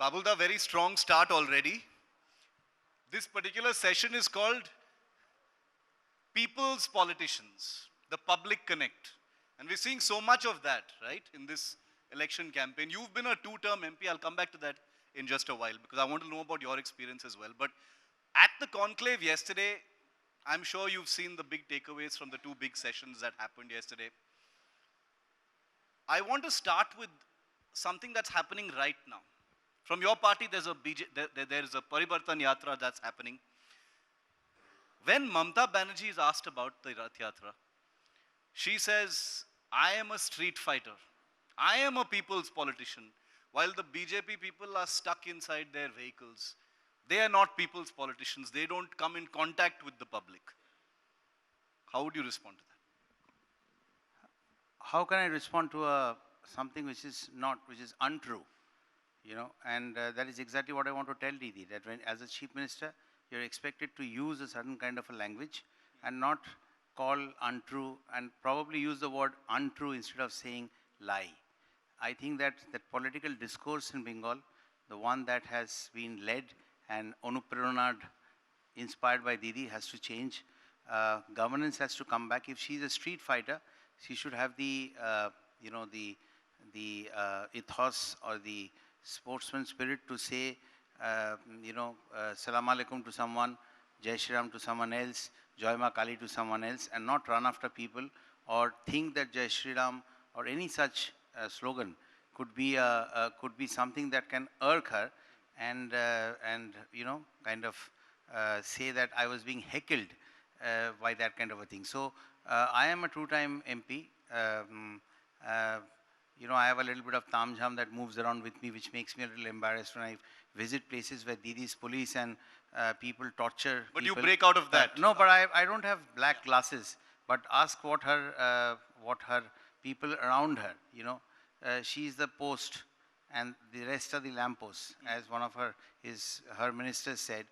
Babulda, very strong start already. This particular session is called People's Politicians, the Public Connect. And we're seeing so much of that, right, in this election campaign. You've been a two-term MP. I'll come back to that in just a while because I want to know about your experience as well. But at the conclave yesterday, I'm sure you've seen the big takeaways from the two big sessions that happened yesterday. I want to start with something that's happening right now. From your party, there's a Parivartan Yatra that's happening. When Mamta Banerjee is asked about the Rath Yatra, she says, I am a street fighter. I am a people's politician. While the BJP people are stuck inside their vehicles, they are not people's politicians. They don't come in contact with the public. How would you respond to that? How can I respond to something which is untrue? And that is exactly what I want to tell Didi, that when, as a chief minister, you're expected to use a certain kind of a language and not call untrue, and probably use the word untrue instead of saying lie. I think that political discourse in Bengal, the one that has been led and Anupraranad, inspired by Didi, has to change. Governance has to come back. If she's a street fighter, she should have the ethos or the sportsman spirit to say, Salam Alaikum to someone, Jai Shri Ram to someone else, Joy Ma Kali to someone else, and not run after people or think that Jai Shri Ram or any such slogan could be something that can irk her and say that I was being heckled by that kind of a thing. So I am a two-time MP. I have a little bit of tamjam that moves around with me, which makes me a little embarrassed when I visit places where Didi's police and people torture But people. you break out of that. No, but I don't have black glasses. But ask what her people around her, she's the post and the rest are the lampposts, as one of her ministers said.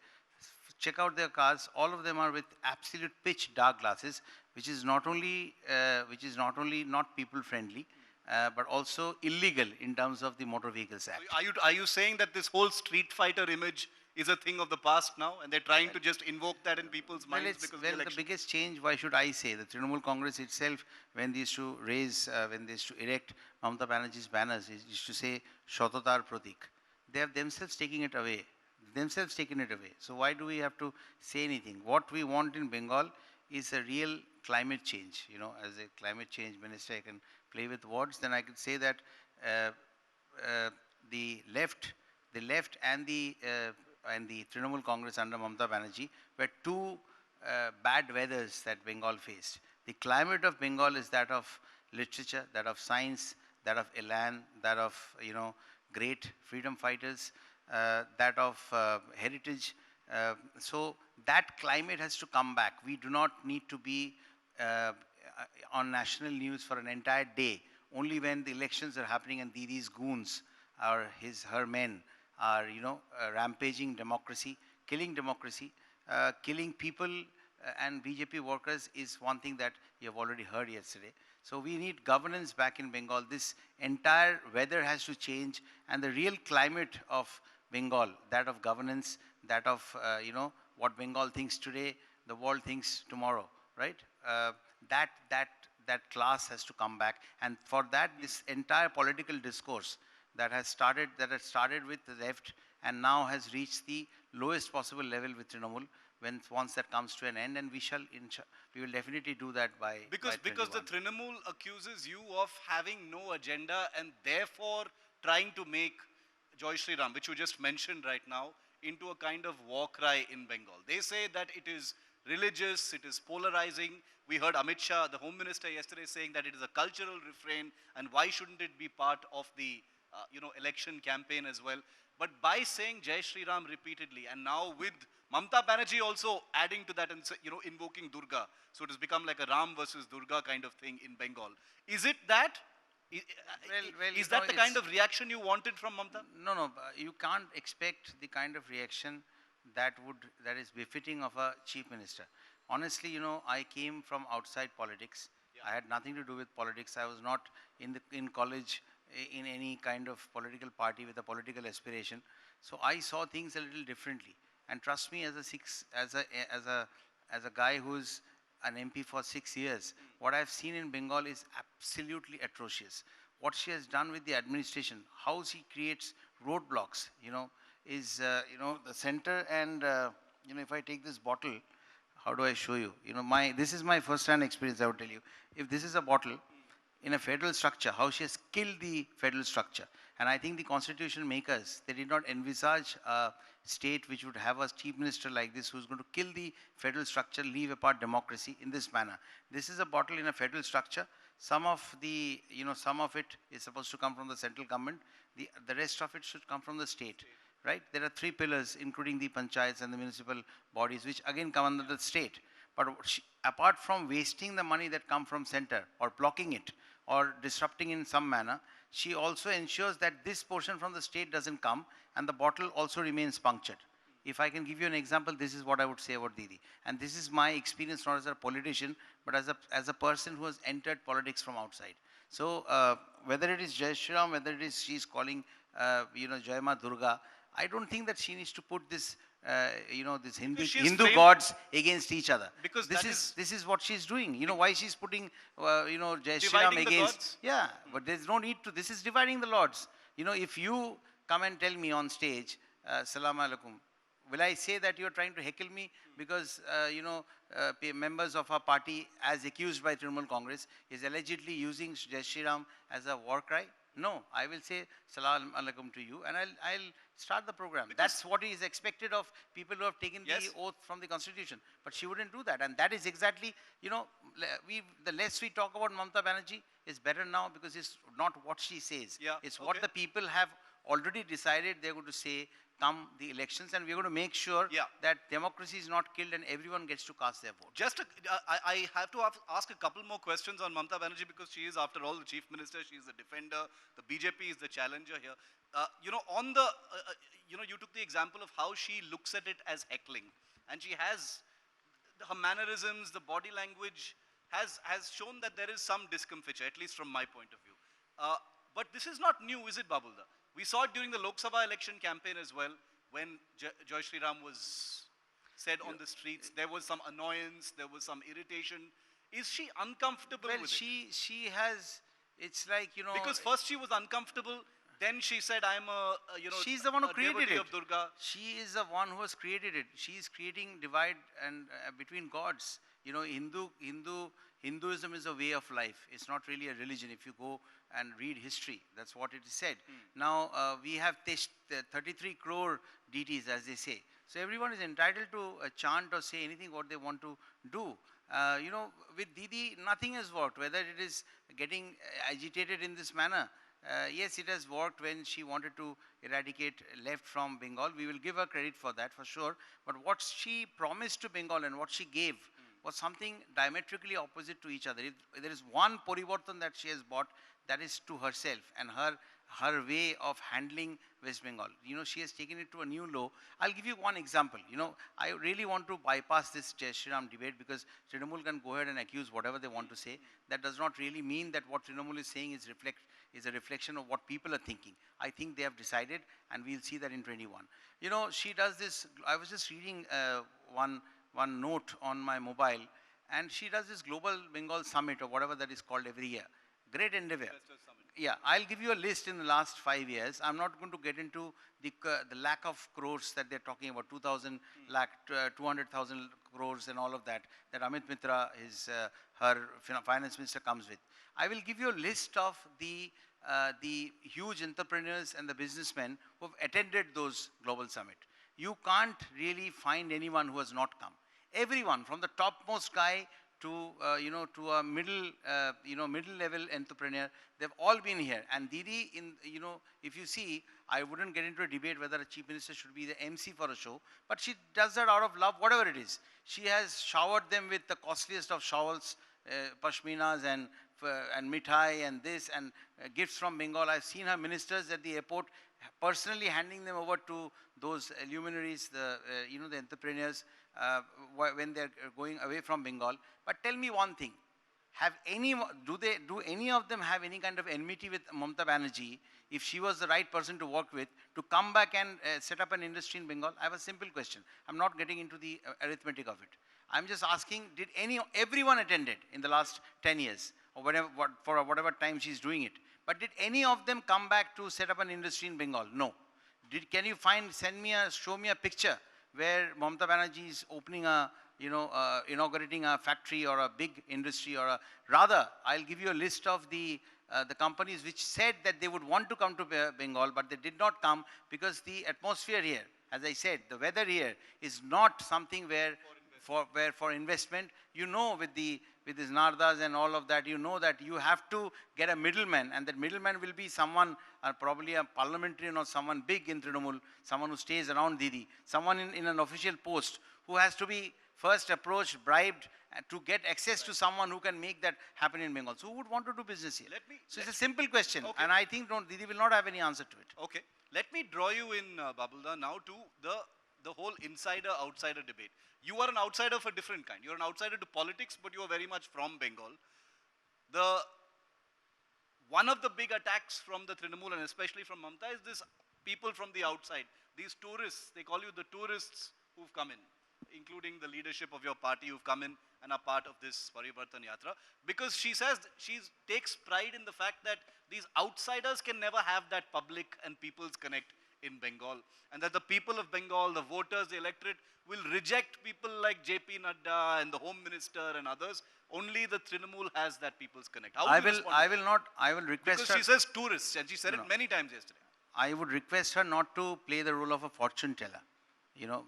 Check out their cars. All of them are with absolute pitch dark glasses, which is not only not people friendly, but also illegal in terms of the Motor Vehicles Act. Are you saying that this whole street fighter image is a thing of the past now, and they're trying to just invoke that in people's minds because of the election? The biggest change, why should I say, the Trinamool Congress itself, when they used to erect Mamata Banerjee's banners, used to say Shotatar Pratik. They have themselves taken it away. So why do we have to say anything? What we want in Bengal is a real climate change. As a climate change minister, I can play with words. Then I could say that the left and the Trinamool Congress under Mamata Banerjee were two bad weathers that Bengal faced. The climate of Bengal is that of literature, that of science, that of elan, that of great freedom fighters, that of heritage. So that climate has to come back. We do not need to be on national news for an entire day, only when the elections are happening and these goons or her men are rampaging democracy, killing people and BJP workers is one thing that you have already heard yesterday. So we need governance back in Bengal. This entire weather has to change, and the real climate of Bengal, that of governance, that of what Bengal thinks today, the world thinks tomorrow, right? That class has to come back, and for that, this entire political discourse that has started with the left and now has reached the lowest possible level with Trinamool, once that comes to an end, and we will definitely do that by because the Trinamool accuses you of having no agenda and therefore trying to make Jai Shri Ram, which you just mentioned right now, into a kind of war cry in Bengal. They say that it is religious, it is polarizing. We heard Amit Shah, the Home Minister, yesterday saying that it is a cultural refrain, and why shouldn't it be part of the election campaign as well? But by saying Jai Shri Ram repeatedly, and now with Mamata Banerjee also adding to that and invoking Durga, so it has become like a Ram versus Durga kind of thing in Bengal. Is it that? Is that the kind of reaction you wanted from Mamata? No. You can't expect the kind of reaction that is befitting of a chief minister. Honestly, I came from outside politics. Yeah. I had nothing to do with politics. I was not in college in any kind of political party with a political aspiration. So I saw things a little differently. And trust me, as a guy who's an MP for 6 years, what I've seen in Bengal is absolutely atrocious. What she has done with the administration, how she creates roadblocks, is, the center and, if I take this bottle, how do I show you? This is my first-hand experience, I would tell you. If this is a bottle, in a federal structure, how she has killed the federal structure. And I think the constitution makers, they did not envisage a state which would have a chief minister like this who's going to kill the federal structure, leave apart democracy in this manner. This is a bottle in a federal structure. Some of it is supposed to come from the central government. The rest of it should come from the state. Right? There are 3 pillars, including the panchayats and the municipal bodies, which again come under the state. But apart from wasting the money that come from center or blocking it or disrupting in some manner, she also ensures that this portion from the state doesn't come and the bottle also remains punctured. If I can give you an example, this is what I would say about Didi. And this is my experience not as a politician, but as a person who has entered politics from outside. So whether it is Jai Shri Ram, whether it is she's calling, Jai Ma Durga, I don't think that she needs to put this, this Hindu gods against each other. Because this is what she's doing. Why she's putting, Jai Shri Dividing Ram the against. gods? Yeah, but there's no need to. This is dividing the lords. If you come and tell me on stage, Salam Alaikum, will I say that you're trying to heckle me because, members of our party, as accused by Trinamool Congress, is allegedly using Jai Shri Ram as a war cry? No, I will say Salam Alaikum to you and I'll start the program. That's what is expected of people who have taken Yes. the oath from the constitution. But she wouldn't do that. And that is exactly, the less we talk about Mamata Banerjee is better now because it's not what she says. Yeah, It's what okay. the people have already decided they're going to say come the elections, and we're going to make sure Yeah. that democracy is not killed and everyone gets to cast their vote. I have to ask a couple more questions on Mamata Banerjee because she is, after all, the chief minister. She is the defender. The BJP is the challenger here. You took the example of how she looks at it as heckling, and she has her mannerisms, the body language has shown that there is some discomfiture, at least from my point of view. But this is not new, is it, Babulda? We saw it during the Lok Sabha election campaign as well, when Jai Shri Ram was said on the streets. There was some annoyance, there was some irritation. Is she uncomfortable Well, with it? she has, it's like, Because first she was uncomfortable, then she said, I'm she's the one who a created devotee it. of Durga. She is the one who has created it. She is creating divide and between gods. Hinduism is a way of life. It's not really a religion. If you go and read history, that's what it is said. Now we have 33 crore deities, as they say. So everyone is entitled to chant or say anything what they want to do. With Didi, nothing has worked. Whether it is getting agitated in this manner, yes, it has worked when she wanted to eradicate left from Bengal. We will give her credit for that, for sure. But what she promised to Bengal and what she gave was something diametrically opposite to each other. If there is one Porivartan that she has brought, that is to herself and her way of handling West Bengal. She has taken it to a new low. I'll give you one example. I really want to bypass this Jai Shri Ram debate because Trinamool can go ahead and accuse whatever they want to say. That does not really mean that what Trinamool is saying is a reflection of what people are thinking. I think they have decided, and we'll see that in 21. She does this. I was just reading one note on my mobile, and she does this Global Bengal Summit or whatever that is called every year. Great endeavor. Yeah, I'll give you a list in the last 5 years. I'm not going to get into the lack of crores that they're talking about, 200,000 crores and all of that Amit Mitra, her finance minister, comes with. I will give you a list of the huge entrepreneurs and the businessmen who have attended those global summit. You can't really find anyone who has not come. Everyone, from the topmost guy to to a middle level entrepreneur, they've all been here. And Didi, if you see, I wouldn't get into a debate whether a chief minister should be the MC for a show, but she does that out of love, whatever it is. She has showered them with the costliest of shawls, pashminas and mithai and this and gifts from Bengal. I've seen her ministers at the airport personally handing them over to those luminaries, the entrepreneurs, when they're going away from Bengal. But tell me one thing, have any, do any of them have any kind of enmity with Mamata Banerjee, if she was the right person to work with, to come back and set up an industry in Bengal? I have a simple question. I'm not getting into the arithmetic of it. I'm just asking, did everyone attended in the last 10 years, or whatever, for whatever time she's doing it, but did any of them come back to set up an industry in Bengal? No. Can you show me a picture where Mamata Banerjee is opening a, inaugurating a factory or a big industry, or rather, I'll give you a list of the companies which said that they would want to come to Bengal, but they did not come because the atmosphere here, as I said, the weather here is not something where for investment, with these Nardas and all of that, that you have to get a middleman, and that middleman will be someone, probably a parliamentarian or someone big in Trinamool, someone who stays around Didi, someone in an official post who has to be first approached, bribed, to get access to someone who can make that happen in Bengal. So who would want to do business here? So it's a simple question, and I think Didi will not have any answer to it. Okay. Let me draw you in, Babulda, now to the whole insider-outsider debate. You are an outsider for a different kind. You're an outsider to politics, but you are very much from Bengal. One of the big attacks from the Trinamool, and especially from Mamata, is this people from the outside. These tourists, they call you the tourists who've come in, including the leadership of your party who've come in and are part of this Parivartan Yatra. Because she says, she takes pride in the fact that these outsiders can never have that public and people's connect in Bengal. And that the people of Bengal, the voters, the electorate, will reject people like JP Nadda and the Home Minister and others. Only the Trinamool has that people's connect. I will request because her. She says tourists, and she said it many times yesterday. I would request her not to play the role of a fortune teller,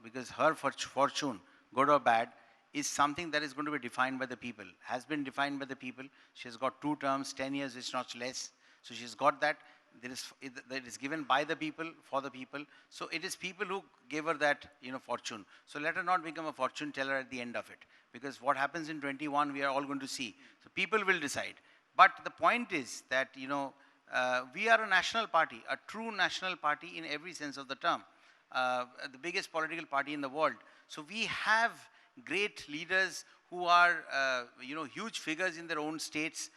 because her fortune, good or bad, is something that is going to be defined by the people, has been defined by the people. She has got 2 terms, 10 years, it's not less. So she's got that. That is given by the people, for the people. So it is people who gave her that, fortune. So let her not become a fortune teller at the end of it. Because what happens in 21, we are all going to see. So people will decide. But the point is that, we are a national party, a true national party in every sense of the term. The biggest political party in the world. So we have great leaders who are, huge figures in their own states,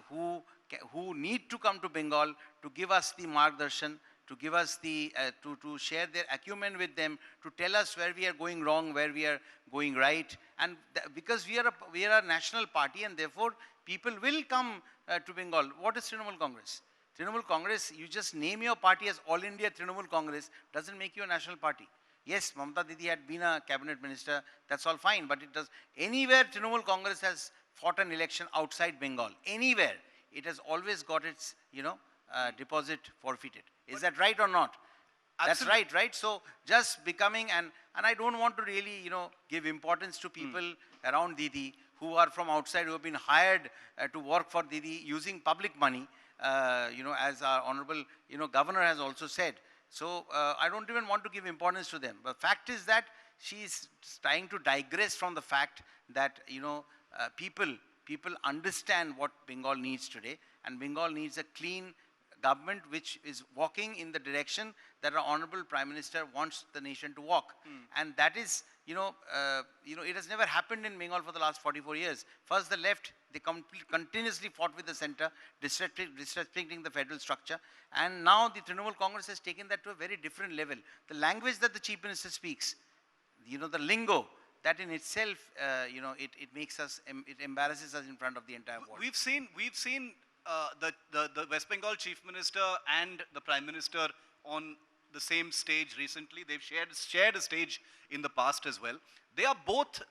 who need to come to Bengal to give us the margdarshan, to give us the, to share their acumen with them, to tell us where we are going wrong, where we are going right. And because we are a national party, and therefore people will come to Bengal. What is Trinamool Congress? Trinamool Congress, you just name your party as All India Trinamool Congress, doesn't make you a national party. Yes, Mamata Didi had been a cabinet minister, that's all fine, but it does, anywhere Trinamool Congress has fought an election outside Bengal, anywhere, it has always got its, deposit forfeited. Is that right or not? Absolutely. That's right? So just becoming, and I don't want to really, give importance to people around Didi who are from outside, who have been hired to work for Didi using public money, as our honorable, governor has also said. So I don't even want to give importance to them. But fact is that she's trying to digress from the fact that, people understand what Bengal needs today, and Bengal needs a clean government which is walking in the direction that our honorable Prime Minister wants the nation to walk. And that is, it has never happened in Bengal for the last 44 years. First the left, they continuously fought with the center, disrespecting the federal structure. And now the Trinamool Congress has taken that to a very different level. The language that the Chief Minister speaks, the lingo, that in itself, it makes us, it embarrasses us in front of the entire world. We've seen the West Bengal Chief Minister and the Prime Minister on the same stage recently. They've shared a stage in the past as well. They are both,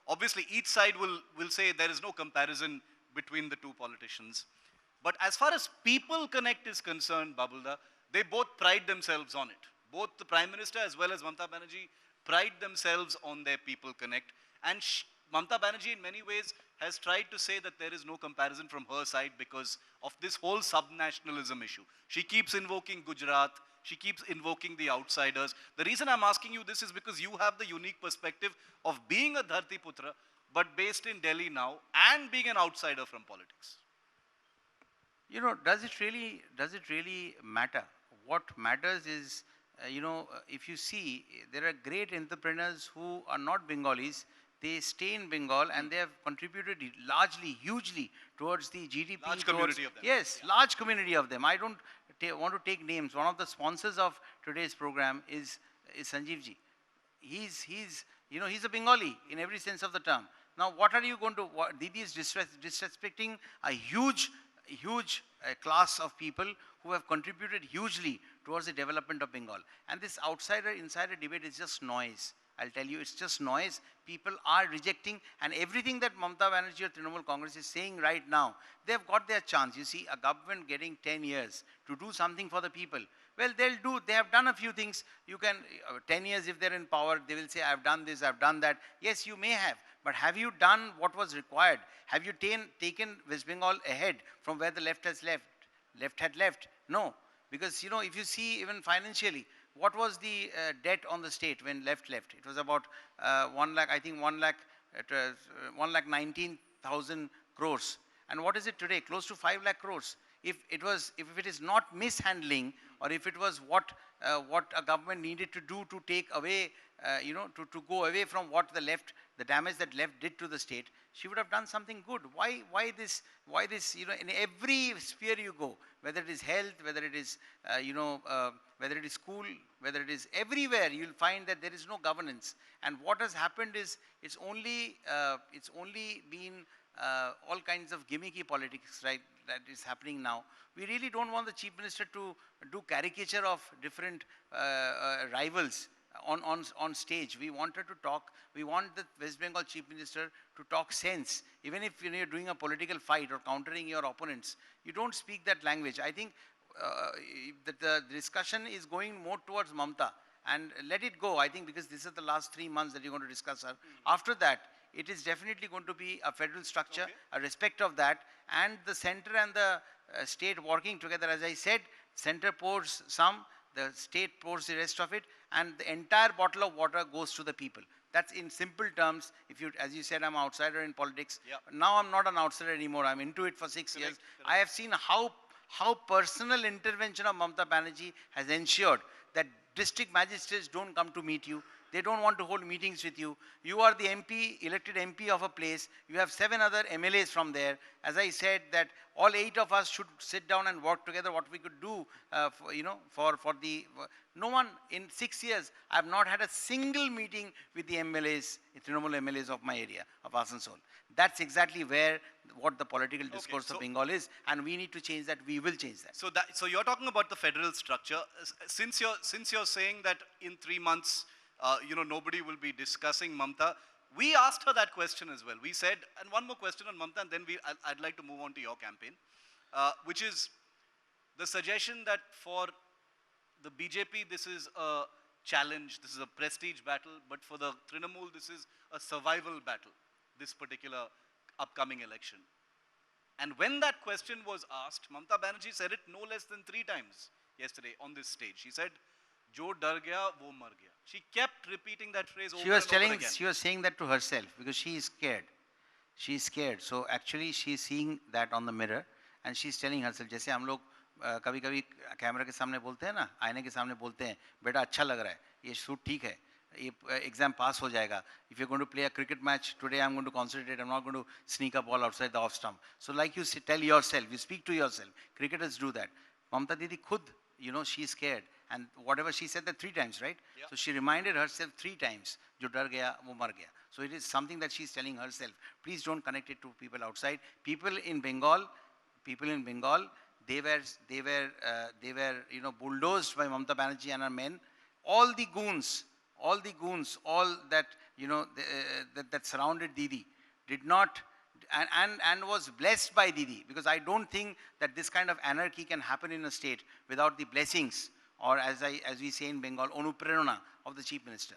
obviously each side will say there is no comparison between the two politicians. But as far as People Connect is concerned, Babulda, they both pride themselves on it. Both the Prime Minister as well as Mamata Banerjee pride themselves on their People Connect. And Mamata Banerjee in many ways has tried to say that there is no comparison from her side because of this whole subnationalism issue. She keeps invoking Gujarat, she keeps invoking the outsiders. The reason I'm asking you this is because you have the unique perspective of being a Dharti Putra, but based in Delhi now, and being an outsider from politics. Does it really matter? What matters is, if you see, there are great entrepreneurs who are not Bengalis, they stay in Bengal and they have contributed largely, hugely towards the GDP. Large community of them. Yes, large community of them. I don't want to take names. One of the sponsors of today's program is Sanjeev ji. He's he's a Bengali in every sense of the term. Now, what are you going to? Didi is disrespecting a huge class of people who have contributed hugely towards the development of Bengal. And this outsider-insider debate is just noise. I'll tell you, it's just noise. People are rejecting, and everything that Mamata Banerjee or Trinamool Congress is saying right now, they've got their chance. You see, a government getting 10 years to do something for the people. Well, they have done a few things. You can, 10 years if they're in power, they will say, I've done this, I've done that. Yes, you may have, but have you done what was required? Have you taken West Bengal ahead from where the left had left? No, because, if you see even financially, what was the debt on the state when left? It was about 1 lakh, I think 1 lakh, 1,19,000 crores. And what is it today? Close to 5 lakh crores. If it is not mishandling, or if it was what a government needed to do to take away, to go away from what the damage that left did to the state, she would have done something good. Why this, in every sphere you go, whether it is health, whether it is, whether it is school, whether it is everywhere, you'll find that there is no governance. And what has happened is, it's only been all kinds of gimmicky politics, right, that is happening now. We really don't want the Chief Minister to do caricature of different rivals on stage. We want her to talk. We want the West Bengal Chief Minister to talk sense. Even if you're doing a political fight or countering your opponents, you don't speak that language. I think that the discussion is going more towards Mamata, and let it go. I think because this is the last 3 months that you're going to discuss her. After that, it is definitely going to be a federal structure, a respect of that, and the center and the state working together. As I said, center pours some, the state pours the rest of it, and the entire bottle of water goes to the people. That's in simple terms. If you, as you said, I'm an outsider in politics. Yep. Now I'm not an outsider anymore. I'm into it for 6 years. Correct. I have seen how personal intervention of Mamata Banerjee has ensured that district magistrates don't come to meet you. They don't want to hold meetings with you. You are the MP, elected MP of a place. You have 7 other MLAs from there. As I said, that all 8 of us should sit down and work together what we could do, no one in 6 years, I have not had a single meeting with the MLAs, Trinamool MLAs of my area, of Asansol. That's exactly what the political discourse of Bengal is, and we need to change that. We will change that. So you're talking about the federal structure. Since you're saying that in 3 months, nobody will be discussing Mamata. We asked her that question as well. We said, and one more question on Mamata, and then I'd like to move on to your campaign, which is the suggestion that for the BJP, this is a challenge, this is a prestige battle, but for the Trinamool, this is a survival battle, this particular upcoming election. And when that question was asked, Mamata Banerjee said it no less than 3 times yesterday on this stage. She said, Jo dar gaya, wo mar gaya. She kept repeating that phrase over and over again. She was saying that to herself because she is scared. She is scared. So actually she is seeing that on the mirror and she is telling herself, जैसे हम लोग कभी-कभी camera के सामने बोलते हैं ना, आईने के सामने बोलते हैं, बेटा अच्छा लग रहा है, ये सूट ठीक है, ये एग्जाम पास हो जाएगा. If you're going to play a cricket match today, I'm going to concentrate. I'm not going to sneak a ball outside the off stump. So like you tell yourself, you speak to yourself. Cricketers do that. Mamata Didi khud, she is scared. And whatever she said that 3 times, right? Yeah. So she reminded herself 3 times, jo dar gaya, wo mar gaya. So it is something that she's telling herself. Please don't connect it to people outside. People in Bengal, they were bulldozed by Mamata Banerjee and her men. All the goons, all that, that surrounded Didi did not, and was blessed by Didi, because I don't think that this kind of anarchy can happen in a state without the blessings, or as we say in Bengal, Anuprerana of the Chief Minister.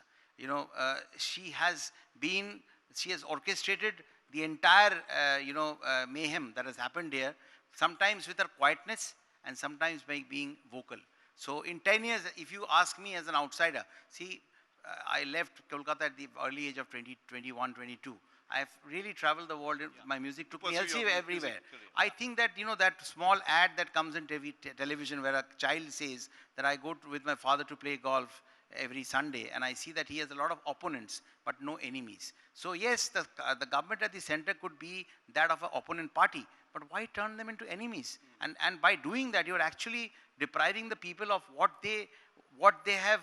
She has orchestrated the entire, mayhem that has happened here, sometimes with her quietness and sometimes by being vocal. So in 10 years, if you ask me as an outsider, see, I left Kolkata at the early age of 21, 22. I've really traveled the world. Yeah. My music took me everywhere. I think that, that small ad that comes in television where a child says that I go with my father to play golf every Sunday, and I see that he has a lot of opponents but no enemies. So yes, the government at the center could be that of an opponent party, but why turn them into enemies? And by doing that, you are actually depriving the people of what they have,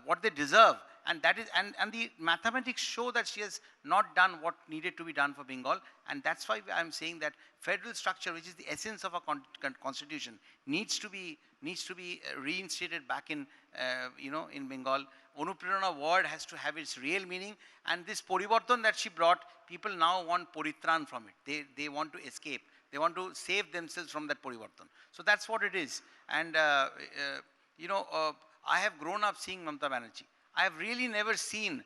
what they deserve. And that is, and the mathematics show that she has not done what needed to be done for Bengal, and that's why I'm saying that federal structure, which is the essence of our constitution, needs to be reinstated back in, in Bengal. Anuprerana word has to have its real meaning, and this porivartan that she brought, people now want poritran from it. They want to escape. They want to save themselves from that porivartan. So that's what it is. And I have grown up seeing Mamata Banerjee. I have really never seen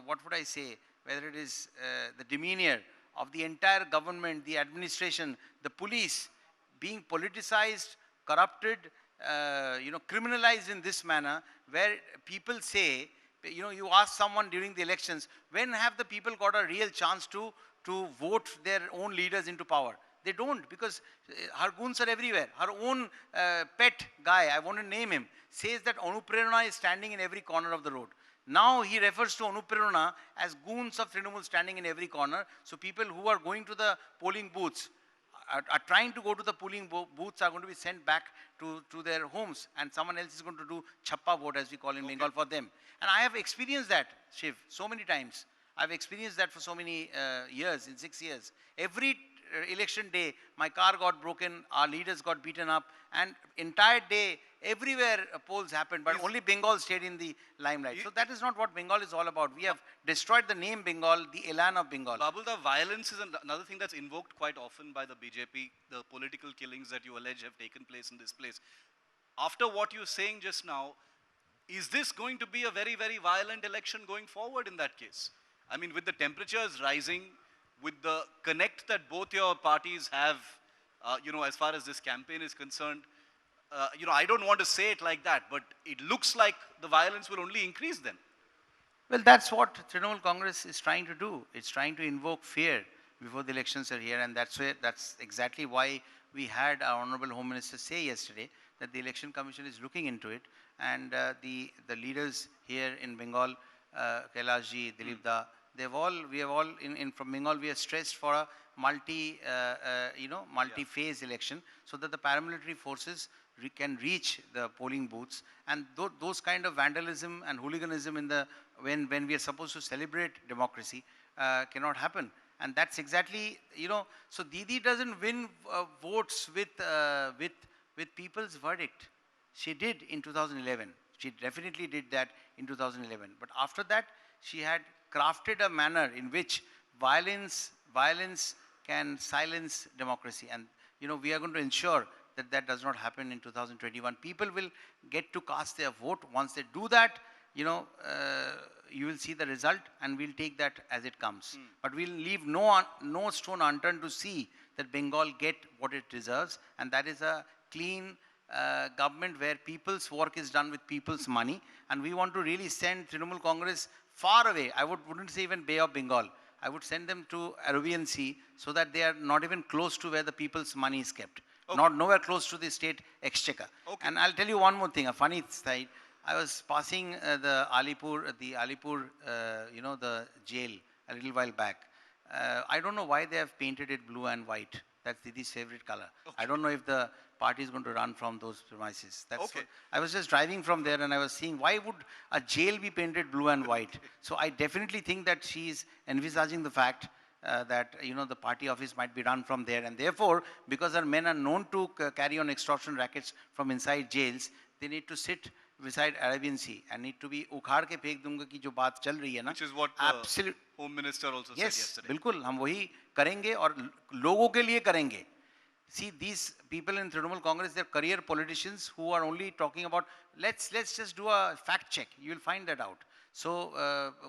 what would I say, whether it is the demeanor of the entire government, the administration, the police being politicized, corrupted, criminalized in this manner, where people say, you ask someone during the elections, when have the people got a real chance to vote their own leaders into power? They don't, because her goons are everywhere. Her own pet guy, I want to name him, says that Anuprerana is standing in every corner of the road. Now he refers to Anuprerana as goons of Trinamool standing in every corner. So people who are going to the polling booths, are trying to go to the polling booths, are going to be sent back to their homes, and someone else is going to do chappa vote, as we call in Bengal, for them. And I have experienced that, Shiv, so many times. I've experienced that for so many years, in 6 years. Every election day, my car got broken, our leaders got beaten up, and entire day, everywhere polls happened, but only Bengal stayed in the limelight. So that is not what Bengal is all about. We have destroyed the name Bengal, the elan of Bengal. Babul, the violence is another thing that's invoked quite often by the BJP, the political killings that you allege have taken place in this place. After what you're saying just now, is this going to be a very, very violent election going forward in that case? I mean, with the temperatures rising, with the connect that both your parties have, as far as this campaign is concerned, I don't want to say it like that, but it looks like the violence will only increase then. Well, that's what Trinamool Congress is trying to do. It's trying to invoke fear before the elections are here, and that's exactly why we had our Honorable Home Minister say yesterday that the Election Commission is looking into it, and the leaders here in Bengal, Kailashji, Dilip Da, we have all from Bengal, we have stressed for a multi-phase election, so that the paramilitary forces can reach the polling booths, and those kind of vandalism and hooliganism when we are supposed to celebrate democracy cannot happen. And that's exactly, so Didi doesn't win votes with people's verdict. She did in 2011. She definitely did that in 2011. But after that, she had crafted a manner in which violence can silence democracy. And, we are going to ensure that does not happen in 2021. People will get to cast their vote. Once they do that, you will see the result, and we'll take that as it comes. But we'll leave no stone unturned to see that Bengal get what it deserves, and that is a clean government where people's work is done with people's money. And we want to really send Trinamool Congress far away. I wouldn't say even Bay of Bengal. I would send them to Arabian Sea, so that they are not even close to where the people's money is kept. Okay. Nowhere close to the state exchequer. Okay. And I'll tell you one more thing, a funny side. I was passing the Alipur, the jail a little while back. I don't know why they have painted it blue and white. That's Didi's favorite color. Okay. I don't know if the party is going to run from those premises. That's okay. I was just driving from there, and I was seeing, why would a jail be painted blue and white? So I definitely think that she is envisaging the fact that the party office might be run from there, and therefore, because our men are known to carry on extortion rackets from inside jails, they need to sit beside Arabian Sea and need to be उखाड़ के फेंक दूंगा की जो बात चल रही है ना, which is what the Home Minister also said yesterday. बिल्कुल हम वही करेंगे और लोगों के लिए करेंगे. See, these people in Trinamool Congress, they're career politicians who are only talking about let's just do a fact check. You will find that out. So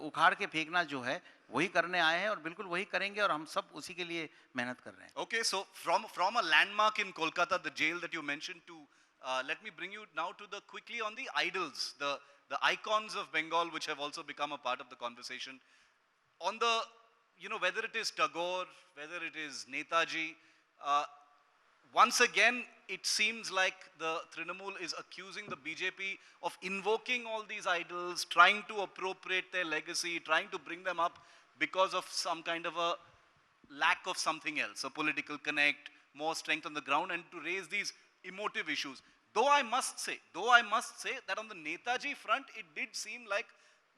उखाड़ के फेंकना जो है वही करने आए हैं और बिल्कुल वही करेंगे और हम सब उसी के लिए मेहनत कर रहे हैं. Okay, so from a landmark in Kolkata, the jail that you mentioned, to let me bring you now to quickly on the idols, the icons of Bengal, which have also become a part of the conversation. On whether it is Tagore, whether it is Netaji, once again, it seems like the Trinamool is accusing the BJP of invoking all these idols, trying to appropriate their legacy, trying to bring them up because of some kind of a lack of something else, a political connect, more strength on the ground, and to raise these emotive issues. Though I must say that on the Netaji front, it did seem like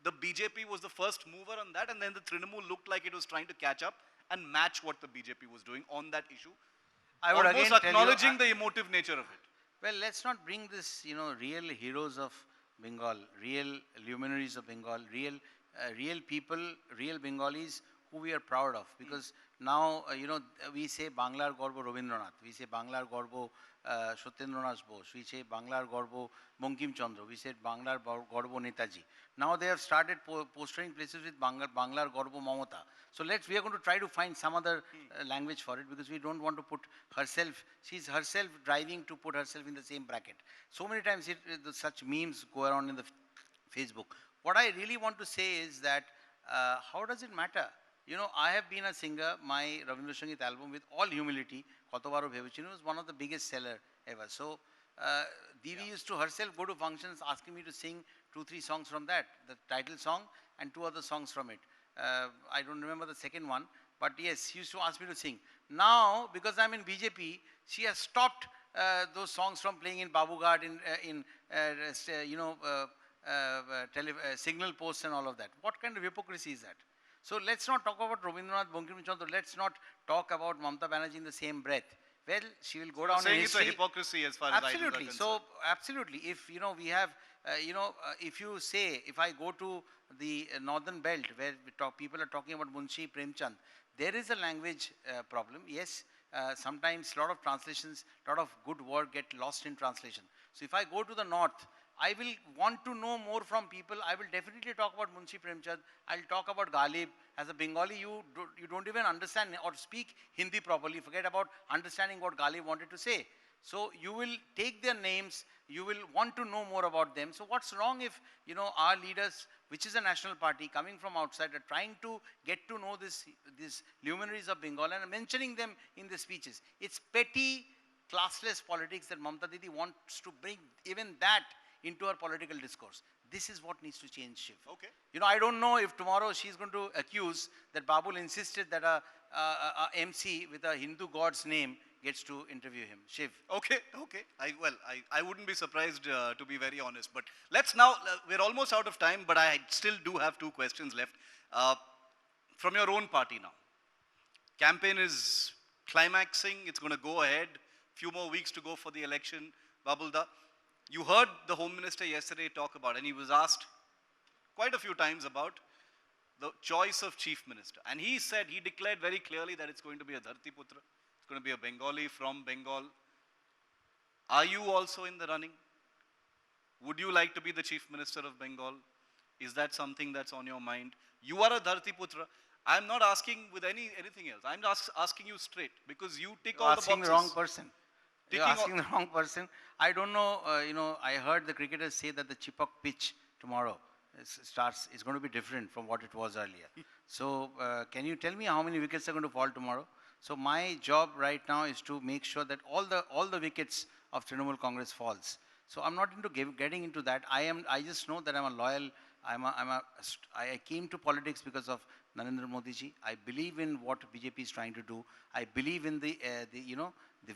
the BJP was the first mover on that, and then the Trinamool looked like it was trying to catch up and match what the BJP was doing on that issue. I would Almost again tell you, acknowledging the emotive nature of it. well, let's not bring this, real heroes of Bengal, real luminaries of Bengal, real people, real Bengalis who we are proud of. Because now, we say Banglar Gorbo Robindranath, we say Banglar Gorbo Satyendranath Bose, we say Banglar Gorbo Bankim Chandra, we said Banglar Gorbo Netaji. Now they have started postering places with Banglar Gorbo Mamata. So we are going to try to find some other language for it, because we don't want to put herself, she's herself driving to put herself in the same bracket. So many times such memes go around in the Facebook. What I really want to say is that how does it matter? I have been a singer, my Ravindra Sangeet album, with all humility, Kotobaro Bhebechinu, was one of the biggest seller ever. So Divi used to herself go to functions asking me to sing 2-3 songs from that, the title song and 2 other songs from it. I don't remember the second one, but yes, she used to ask me to sing. Now, because I'm in BJP, she has stopped those songs from playing in Babughat, signal posts and all of that. What kind of hypocrisy is that? So let's not talk about Rabindranath Bankim Chandra. Let's not talk about Mamata Banerjee in the same breath. Well, she will go down in history. It's a hypocrisy as far as idols are Absolutely. concerned. So absolutely, if we have, if you say, if I go to the northern belt where people are talking about Munshi Premchand, there is a language problem. Yes, sometimes a lot of translations, a lot of good word get lost in translation. So if I go to the north, I will want to know more from people. I will definitely talk about Munshi Premchand. I'll talk about Ghalib. As a Bengali, you don't even understand or speak Hindi properly. Forget about understanding what Ghalib wanted to say. So you will take their names. You will want to know more about them. So what's wrong if, our leaders, which is a national party, coming from outside, are trying to get to know these luminaries of Bengal and mentioning them in the speeches. It's petty, classless politics that Mamata Didi wants to bring even that into our political discourse. This is what needs to change, Shiv. Okay. I don't know if tomorrow she's going to accuse that Babul insisted that a MC with a Hindu god's name gets to interview him. Shiv. Okay. I wouldn't be surprised, to be very honest. But let's now, we're almost out of time, but I still do have 2 questions left. From your own party now. Campaign is climaxing. It's going to go ahead. Few more weeks to go for the election. Babulda, you heard the Home Minister yesterday talk about, and he was asked quite a few times about the choice of Chief Minister. And he said, he declared very clearly that it's going to be a Dharti Putra. It's going to be a Bengali from Bengal. Are you also in the running? Would you like to be the Chief Minister of Bengal? Is that something that's on your mind? You are a Dharti Putra. I'm not asking with anything else. I'm asking you straight, because you tick all the boxes. Asking the wrong person. You're asking the wrong person. I don't know, I heard the cricketers say that the Chipak pitch tomorrow is going to be different from what it was earlier. So can you tell me how many wickets are going to fall tomorrow? So my job right now is to make sure that all the wickets of Trinamool Congress falls. So I'm not into getting into that. I just know that I'm a loyal, I came to politics because of Narendra Modi ji. I believe in what BJP is trying to do. I believe in the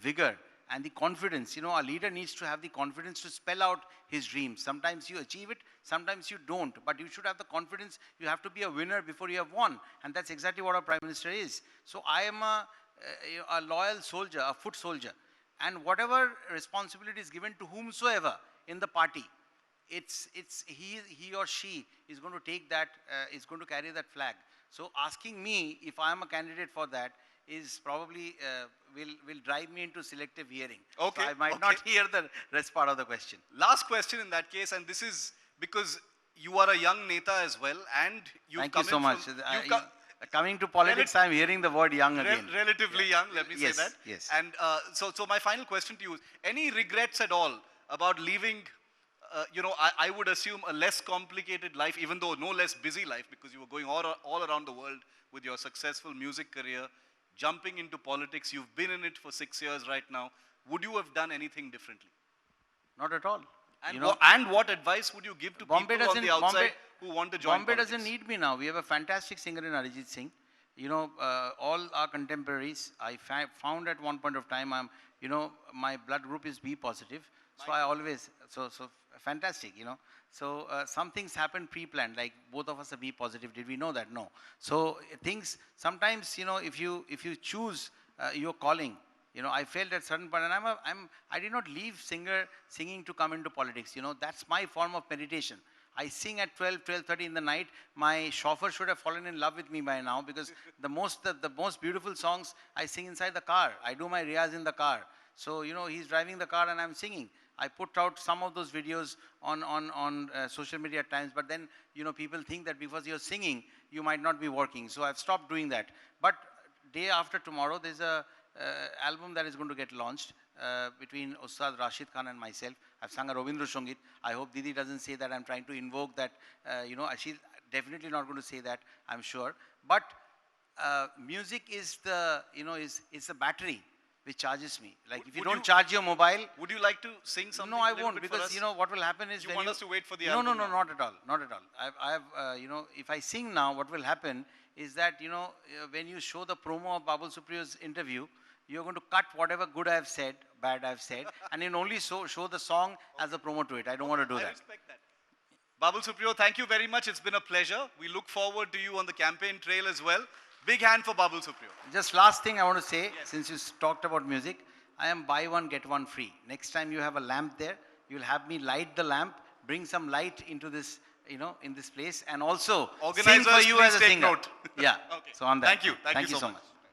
vigor and the confidence. A leader needs to have the confidence to spell out his dreams. Sometimes you achieve it, sometimes you don't. But you should have the confidence. You have to be a winner before you have won. And that's exactly what our Prime Minister is. So I am a loyal soldier, a foot soldier. And whatever responsibility is given to whomsoever in the party, he or she is going to take that, is going to carry that flag. So asking me if I am a candidate for that is probably will drive me into selective hearing. Okay. So I might not hear the rest part of the question. Last question in that case, and this is because you are a young Neta as well, and you've Thank come you so in much. from, Coming to politics, I'm hearing the word young again. Relatively young, let me say that. Yes. And so my final question to you is, any regrets at all about leaving, I would assume a less complicated life, even though no less busy life, because you were going all around the world with your successful music career, jumping into politics. You've been in it for 6 years right now. would you have done anything differently? Not at all. And, You know, and what advice would you give to Bombay people on the doesn't- outside Bombay- who want to join Bombay politics? doesn't need me now. We have a fantastic singer in Arijit Singh. You know, all our contemporaries. I found at one point of time, you know, my blood group is B positive. So I always, so fantastic, you know. So some things happen pre-planned, like both of us are B positive. Did we know that? No. So things, sometimes, you know, if you choose your calling, you know, I felt at certain point, and I did not leave singing to come into politics. You know, that's my form of meditation. I sing at 12:30 in the night. My chauffeur should have fallen in love with me by now, because the most beautiful songs I sing inside the car. I do my riyaz in the car. So, you know, he's driving the car and I'm singing. I put out some of those videos on social media at times, but then, you know, people think that because you're singing, you might not be working. So I've stopped doing that. But day after tomorrow, there's a album that is going to get launched between Ustad Rashid Khan and myself. I've sung a Robindra Songit. I hope Didi doesn't say that I'm trying to invoke that. You know, she's definitely not going to say that, I'm sure. But music is the, you know, is the battery which charges me. Like if you don't charge your mobile. Would you like to sing something? No, I little won't, bit for because us? you know what will happen is You when want us to wait for the no, album? no, not at all, not at all. I have you know, if I sing now, what will happen is that, you know, when you show the promo of Babul Supriyo's interview, you're going to cut whatever good I have said, bad I have said, and then only show the song as a promo to it. I don't want to do I that. respect that. Babul Supriyo, thank you very much. It's been a pleasure. We look forward to you on the campaign trail as well. Big hand for Babul Supriyo. Just last thing I want to say, since you talked about music, I am buy one, get one free. Next time you have a lamp there, you'll have me light the lamp, bring some light into this, you know, in this place, and also sing for Organizers, you please as a take singer. note. Yeah. Okay. So on that. Thank you. Thank you so so much. much.